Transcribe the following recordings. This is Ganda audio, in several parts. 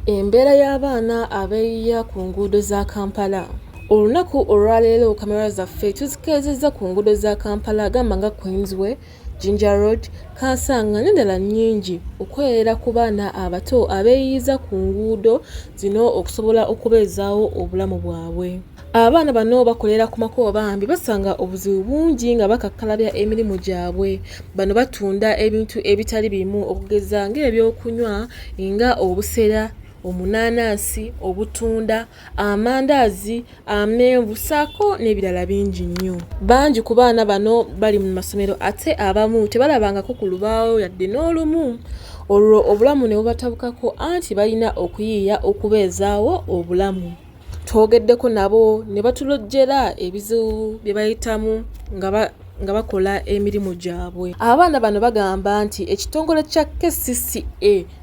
Embeera y'abaana abeeyiya ku nguudo za Kampala. Olunaku olwaleero kamera zaffe tuzikeezezza ku nguudo za Kampala gamba nga Queensway, Jinja Road, Kansanga n'endala nnyingi okweyera ku baana abato abeeyiyiza ku nguudo zino okusobola okubeezaawo obulamu bwabwe. Abaana bano bakolera ku makubo bambi basanga obuzibu bungi nga bakakkalabya emirimu gyabwe. Bano batunda ebintu ebitali bimu okugeza ng'ebyokunywa nga obusera, omunaanansi, obutunda, amandaazi, amenvu ssaako n'ebirala bingi nnyo. Bangi ku baana bano bali mu masomero ate abamu tebalabangako ku lubaawo yadde n'olumu. Olwo obulamu ne bubatabukako anti balina okuyiiya okubeezaawo obulamu. Twogeddeko nabo ne batulojjera ebizibu bye bayitamu nga bakola emirimu gyabwe. Abaana bano bagamba nti ekitongole kya KCCA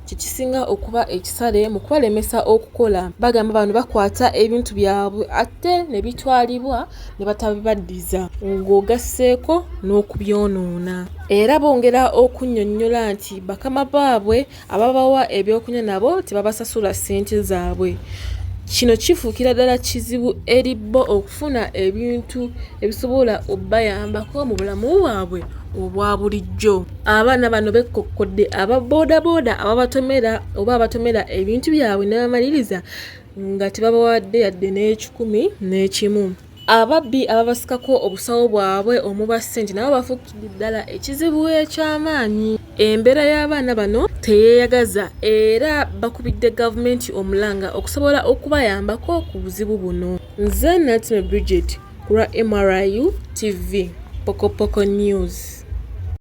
kye kisinga okuba ekisale mu kubalemesa okukola. Bagamba bano bakwata ebintu byabwe ate ne bitwalibwa ne batabibaddiza ng'ogasseeko n'okubyonoona. Era bongera okunnyonnyola nti bakama baabwe ababawa ebyokunywa nabo tebabasasula ssente zaabwe. Kino kifuukira ddala kizibu eri bo okufuna ebintu ebisobola obbayambako mu bulamu bwabwe obwa bulijjo. Abaana bano bekkokkodde aba boodabooda ababatomera oba abatomera ebintu byabwe ne bamaliriza nga tebabawadde yadde n'ekikumi n'ekimu. Ababbi ababasikako obusawo bwabwe omuba ssente nabo bafuukidde ddala ekizibu eky'amaanyi. Embeera y'abaana bano teyeeyagaza era bakubidde gavumenti omulanga okusobola okubayambako ku buzibu buno. Nze Natime Bridget ku lwa MRIU TV Pokopoko News.